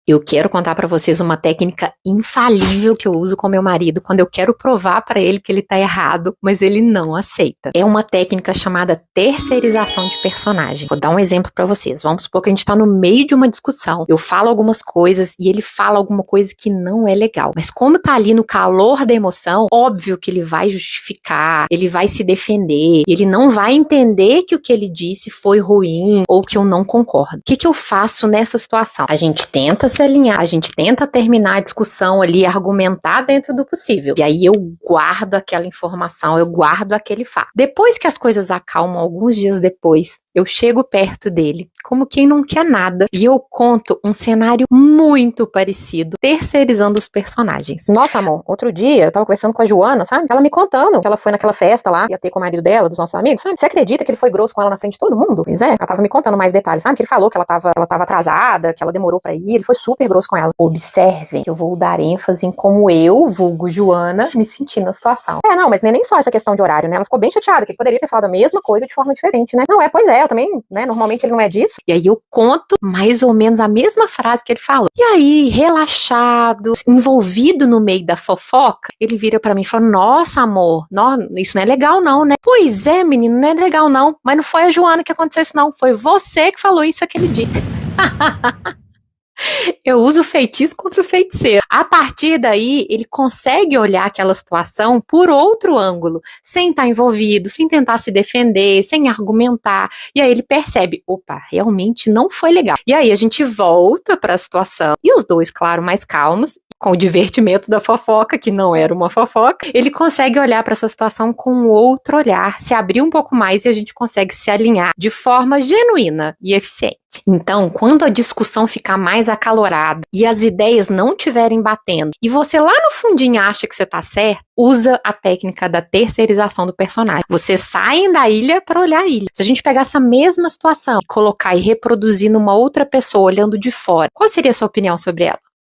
Eu quero contar pra vocês uma técnica infalível que eu uso com meu marido quando eu quero provar pra ele que ele tá errado, mas ele não aceita. É uma técnica chamada terceirização de personagem. Vou dar um exemplo pra vocês. Vamos supor que a gente tá no meio de uma discussão. Eu falo algumas coisas e ele fala alguma coisa que não é legal. Mas como tá ali no calor da emoção, óbvio que ele vai justificar, ele vai se defender, ele não vai entender que o que ele disse foi ruim ou que eu não concordo. O que eu faço nessa situação? A gente tenta se alinhar, a gente tenta terminar a discussão ali, argumentar dentro do possível. E aí eu guardo aquela informação, eu guardo aquele fato. Depois que as coisas acalmam, alguns dias depois, eu chego perto dele, como quem não quer nada, e eu conto um cenário muito parecido, terceirizando os personagens. Nossa, amor, outro dia eu tava conversando com a Joana, sabe? Ela me contando que ela foi naquela festa lá, ia ter com o marido dela, dos nossos amigos, sabe? Você acredita que ele foi grosso com ela na frente de todo mundo? Pois é, ela tava me contando mais detalhes, sabe? Que ele falou que ela tava atrasada, que ela demorou pra ir, ele foi super grosso com ela. Observem que eu vou dar ênfase em como eu, vulgo Joana, me senti na situação. Não, mas nem só essa questão de horário, né? Ela ficou bem chateada, que ele poderia ter falado a mesma coisa de forma diferente, né? Não, pois é, eu também, né? Normalmente ele não é disso. E aí eu conto mais ou menos a mesma frase que ele falou. E aí, relaxado, envolvido no meio da fofoca, ele vira pra mim e fala: nossa, amor, isso não é legal não, né? Pois é, menino, não é legal não. Mas não foi a Joana que aconteceu isso não, foi você que falou isso aquele dia. Eu uso feitiço contra o feiticeiro. A partir daí, ele consegue olhar aquela situação por outro ângulo, sem estar envolvido, sem tentar se defender, sem argumentar. E aí ele percebe, opa, realmente não foi legal. E aí a gente volta para a situação, e os dois, claro, mais calmos, com o divertimento da fofoca, que não era uma fofoca, ele consegue olhar para essa situação com outro olhar, se abrir um pouco mais e a gente consegue se alinhar de forma genuína e eficiente. Então, quando a discussão ficar mais acalorada e as ideias não estiverem batendo e você lá no fundinho acha que você tá certo, usa a técnica da terceirização do personagem. Vocês saem da ilha para olhar a ilha. Se a gente pegar essa mesma situação e colocar e reproduzir numa outra pessoa olhando de fora, qual seria a sua opinião sobre ela?